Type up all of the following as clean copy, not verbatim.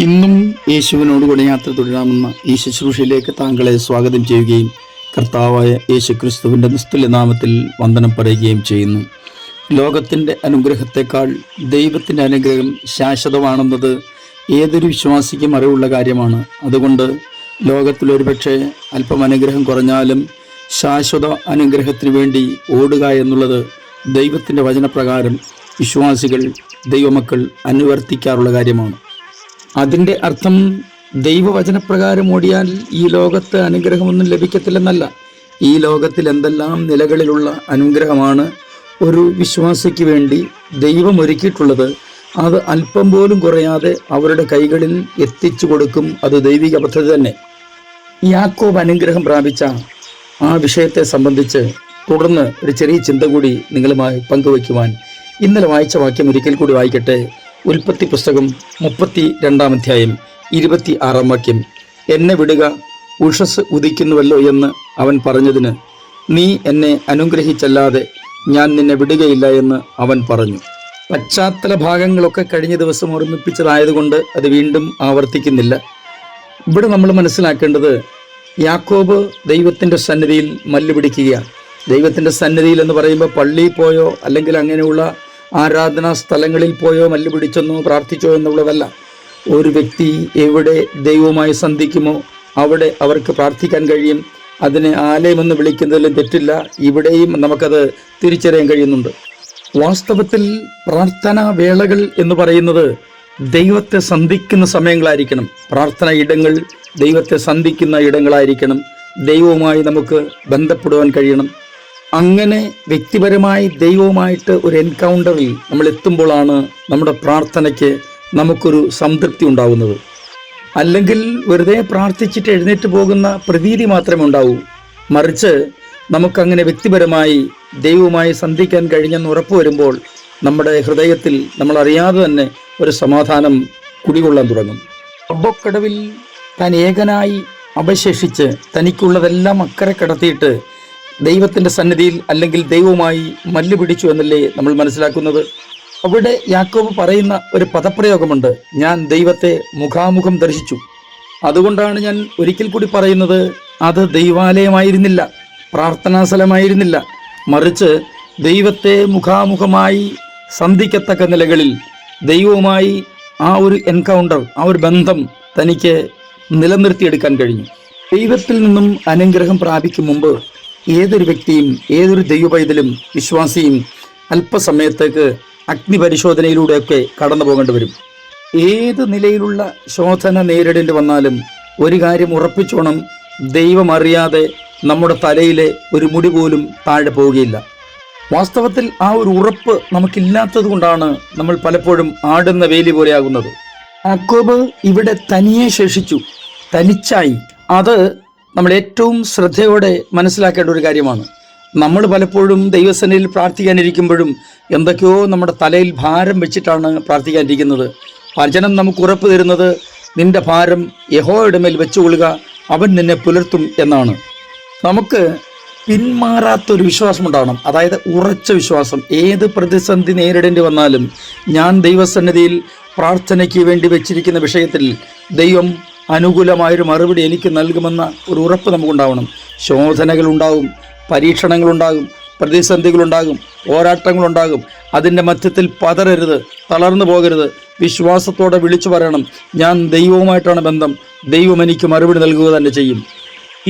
ഇന്നും യേശുവിനോടുകൂടെ യാത്ര തുടരാമെന്ന ഈ ശുശ്രൂഷയിലേക്ക് താങ്കളെ സ്വാഗതം ചെയ്യുകയും കർത്താവായ യേശു ക്രിസ്തുവിൻ്റെ നിസ്തുല്യ നാമത്തിൽ വന്ദനം പറയുകയും ചെയ്യുന്നു. ലോകത്തിൻ്റെ അനുഗ്രഹത്തെക്കാൾ ദൈവത്തിൻ്റെ അനുഗ്രഹം ശാശ്വതമാണെന്നത് ഏതൊരു വിശ്വാസിക്കും അറിവുള്ള കാര്യമാണ്. അതുകൊണ്ട് ലോകത്തിലൊരുപക്ഷെ അല്പം അനുഗ്രഹം കുറഞ്ഞാലും ശാശ്വത അനുഗ്രഹത്തിന് വേണ്ടി ഓടുക എന്നുള്ളത് ദൈവത്തിൻ്റെ വചനപ്രകാരം വിശ്വാസികൾ, ദൈവമക്കൾ അനുവർത്തിക്കാറുള്ള കാര്യമാണ്. അതിൻ്റെ അർത്ഥം ദൈവവചനപ്രകാരം ഓടിയാൽ ഈ ലോകത്ത് അനുഗ്രഹമൊന്നും ലഭിക്കത്തില്ലെന്നല്ല. ഈ ലോകത്തിൽ എന്തെല്ലാം നിലകളിലുള്ള അനുഗ്രഹമാണ് ഒരു വിശ്വാസിക്ക് വേണ്ടി ദൈവം ഒരുക്കിയിട്ടുള്ളത്, അത് അല്പം പോലും കുറയാതെ അവരുടെ കൈകളിൽ എത്തിച്ചു കൊടുക്കും. അത് ദൈവിക പദ്ധതി തന്നെ. യാക്കോബ് അനുഗ്രഹം പ്രാപിച്ച ആ വിഷയത്തെ സംബന്ധിച്ച് തുടർന്ന് ഒരു ചെറിയ ചിന്ത കൂടി നിങ്ങളുമായി പങ്കുവയ്ക്കുവാൻ ഇന്നലെ വായിച്ച വാക്യം ഒരിക്കൽ കൂടി വായിക്കട്ടെ. ഉൽപ്പത്തി പുസ്തകം 32-ാം അധ്യായം 26-ാം വാക്യം. എന്നെ വിടുക, ഉഷസ് ഉദിക്കുന്നുവല്ലോ എന്ന് അവൻ പറഞ്ഞതിന് നീ എന്നെ അനുഗ്രഹിച്ചല്ലാതെ ഞാൻ നിന്നെ വിടുകയില്ല എന്ന് അവൻ പറഞ്ഞു. പശ്ചാത്തല ഭാഗങ്ങളൊക്കെ കഴിഞ്ഞ ദിവസം ഓർമ്മിപ്പിച്ചതായതുകൊണ്ട് അത് വീണ്ടും ആവർത്തിക്കുന്നില്ല. ഇവിടെ നമ്മൾ മനസ്സിലാക്കേണ്ടത്, യാക്കോബ് ദൈവത്തിൻ്റെ സന്നിധിയിൽ മല്ല് പിടിക്കുകയാണ്. ദൈവത്തിൻ്റെ സന്നിധിയിൽ എന്ന് പറയുമ്പോൾ പള്ളിയിൽ പോയോ അല്ലെങ്കിൽ അങ്ങനെയുള്ള ആരാധനാ സ്ഥലങ്ങളിൽ പോയോ മല്ല് പിടിച്ചെന്നോ പ്രാർത്ഥിച്ചോ എന്നുള്ളതല്ല. ഒരു വ്യക്തി എവിടെ ദൈവവുമായി സന്ധിക്കുമോ അവിടെ അവർക്ക് പ്രാർത്ഥിക്കാൻ കഴിയും. അതിനെ ആലയമെന്ന് വിളിക്കുന്നതിലും തെറ്റില്ല. ഇവിടെയും നമുക്കത് തിരിച്ചറിയാൻ കഴിയുന്നുണ്ട്. വാസ്തവത്തിൽ പ്രാർത്ഥനാ വേളകൾ എന്ന് പറയുന്നത് ദൈവത്തെ സന്ധിക്കുന്ന സമയങ്ങളായിരിക്കണം. പ്രാർത്ഥന ഇടങ്ങൾ ദൈവത്തെ സന്ധിക്കുന്ന ഇടങ്ങളായിരിക്കണം. ദൈവവുമായി നമുക്ക് ബന്ധപ്പെടുവാൻ കഴിയണം. അങ്ങനെ വ്യക്തിപരമായി ദൈവവുമായിട്ട് ഒരു എൻകൗണ്ടറിൽ നമ്മൾ എത്തുമ്പോഴാണ് നമ്മുടെ പ്രാർത്ഥനയ്ക്ക് നമുക്കൊരു സംതൃപ്തി ഉണ്ടാകുന്നത്. അല്ലെങ്കിൽ വെറുതെ പ്രാർത്ഥിച്ചിട്ട് എഴുന്നേറ്റ് പോകുന്ന പ്രതീതി മാത്രമേ ഉണ്ടാവൂ. മറിച്ച് നമുക്കങ്ങനെ വ്യക്തിപരമായി ദൈവവുമായി സന്ധിക്കാൻ കഴിഞ്ഞെന്ന് ഉറപ്പ് വരുമ്പോൾ നമ്മുടെ ഹൃദയത്തിൽ നമ്മൾ അറിയാതെ തന്നെ ഒരു സമാധാനം കുടികൊള്ളാൻ തുടങ്ങും. അബോക്കടവിൽ താൻ ഏകനായി അവശേഷിച്ച് തനിക്കുള്ളതെല്ലാം അക്കരെ കടത്തിയിട്ട് ദൈവത്തിൻ്റെ സന്നിധിയിൽ അല്ലെങ്കിൽ ദൈവവുമായി മല്ല് പിടിച്ചു എന്നല്ലേ നമ്മൾ മനസ്സിലാക്കുന്നത്. അവിടെ യാക്കോബ് പറയുന്ന ഒരു പദപ്രയോഗമുണ്ട്, ഞാൻ ദൈവത്തെ മുഖാമുഖം ദർശിച്ചു. അതുകൊണ്ടാണ് ഞാൻ ഒരിക്കൽ കൂടി പറയുന്നത്, അത് ദൈവാലയമായിരുന്നില്ല, പ്രാർത്ഥനാ സ്ഥലമായിരുന്നില്ല, മറിച്ച് ദൈവത്തെ മുഖാമുഖമായി സന്ധിക്കത്തക്ക നിലകളിൽ ദൈവവുമായി ആ ഒരു എൻകൗണ്ടർ, ആ ഒരു ബന്ധം തനിക്ക് നിലനിർത്തിയെടുക്കാൻ കഴിഞ്ഞു. ദൈവത്തിൽ നിന്നും അനുഗ്രഹം പ്രാപിക്കും മുമ്പ് ഏതൊരു വ്യക്തിയും, ഏതൊരു ദൈവപൈതലും, വിശ്വാസിയും അല്പസമയത്തേക്ക് അഗ്നിപരിശോധനയിലൂടെയൊക്കെ കടന്നു പോകേണ്ടി വരും. ഏത് നിലയിലുള്ള ശോധന നേരിടേണ്ടി വന്നാലും ഒരു കാര്യം ഉറപ്പിച്ചോണം, ദൈവം അറിയാതെ നമ്മുടെ തലയിലെ ഒരു മുടി പോലും താഴെ പോവുകയില്ല. വാസ്തവത്തിൽ ആ ഒരു ഉറപ്പ് നമുക്കില്ലാത്തത് കൊണ്ടാണ് നമ്മൾ പലപ്പോഴും ആടുന്ന വേലി പോലെയാകുന്നത്. യാക്കോബ് ഇവിടെ തനിയെ ശേഷിച്ചു, തനിച്ചായി. അത് നമ്മൾ ഏറ്റവും ശ്രദ്ധയോടെ മനസ്സിലാക്കേണ്ട ഒരു കാര്യമാണ്. നമ്മൾ പലപ്പോഴും ദൈവസന്നിധിയിൽ പ്രാർത്ഥിക്കാനിരിക്കുമ്പോഴും എന്തൊക്കെയോ നമ്മുടെ തലയിൽ ഭാരം വെച്ചിട്ടാണ് പ്രാർത്ഥിക്കാനിരിക്കുന്നത്. വചനം നമുക്ക് ഉറപ്പ് തരുന്നത്, നിന്റെ ഭാരം യഹോവയുടെ മേൽ വെച്ചുകൊള്ളുക, അവൻ നിന്നെ പുലർത്തും എന്നാണ്. നമുക്ക് പിന്മാറാത്തൊരു വിശ്വാസം ഉണ്ടാവണം. അതായത് ഉറച്ച വിശ്വാസം. ഏത് പ്രതിസന്ധി നേരിടേണ്ടി വന്നാലും ഞാൻ ദൈവസന്നിധിയിൽ പ്രാർത്ഥനയ്ക്ക് വേണ്ടി വെച്ചിരിക്കുന്ന വിഷയത്തിൽ ദൈവം അനുകൂലമായൊരു മറുപടി എനിക്ക് നൽകുമെന്ന ഒരു ഉറപ്പ് നമുക്കുണ്ടാവണം. ശോധനകളുണ്ടാകും, പരീക്ഷണങ്ങളുണ്ടാകും, പ്രതിസന്ധികളുണ്ടാകും, പോരാട്ടങ്ങളുണ്ടാകും. അതിൻ്റെ മധ്യത്തിൽ പതറരുത്, തളർന്നു പോകരുത്. വിശ്വാസത്തോടെ വിളിച്ചു പറയണം, ഞാൻ ദൈവവുമായിട്ടാണ് ബന്ധം, ദൈവം എനിക്ക് മറുപടി നൽകുക തന്നെ ചെയ്യും.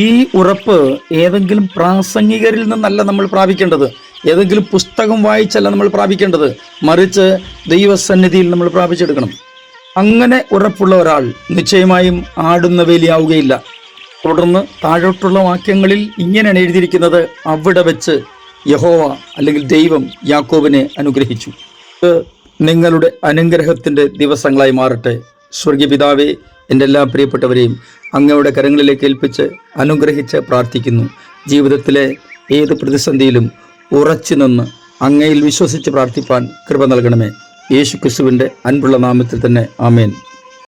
ഈ ഉറപ്പ് ഏതെങ്കിലും പ്രാസംഗികരിൽ നിന്നല്ല നമ്മൾ പ്രാപിക്കേണ്ടത്, ഏതെങ്കിലും പുസ്തകം വായിച്ചല്ല നമ്മൾ പ്രാപിക്കേണ്ടത്, മറിച്ച് ദൈവസന്നിധിയിൽ നമ്മൾ പ്രാപിച്ചെടുക്കണം. അങ്ങനെ ഉറപ്പുള്ള ഒരാൾ നിശ്ചയമായും ആടുന്ന വേലിയാവുകയില്ല. തുടർന്ന് താഴോട്ടുള്ള വാക്യങ്ങളിൽ ഇങ്ങനെയാണ് എഴുതിയിരിക്കുന്നത്, അവിടെ വെച്ച് യഹോവ അല്ലെങ്കിൽ ദൈവം യാക്കോബിനെ അനുഗ്രഹിച്ചു. നിങ്ങളുടെ അനുഗ്രഹത്തിൻ്റെ ദിവസങ്ങളായി മാറട്ടെ. സ്വർഗീയ പിതാവേ, എൻ്റെ എല്ലാ പ്രിയപ്പെട്ടവരെയും അങ്ങയുടെ കരങ്ങളിലേക്ക് ഏൽപ്പിച്ച് അനുഗ്രഹിച്ച് പ്രാർത്ഥിക്കുന്നു. ജീവിതത്തിലെ ഏത് പ്രതിസന്ധിയിലും ഉറച്ചു നിന്ന് അങ്ങയിൽ വിശ്വസിച്ച് പ്രാർത്ഥിപ്പാൻ കൃപ നൽകണമേ. യേശു ക്രിസ്തുവിൻ്റെ അൻപുള്ള നാമത്തിൽ തന്നെ, ആമേൻ.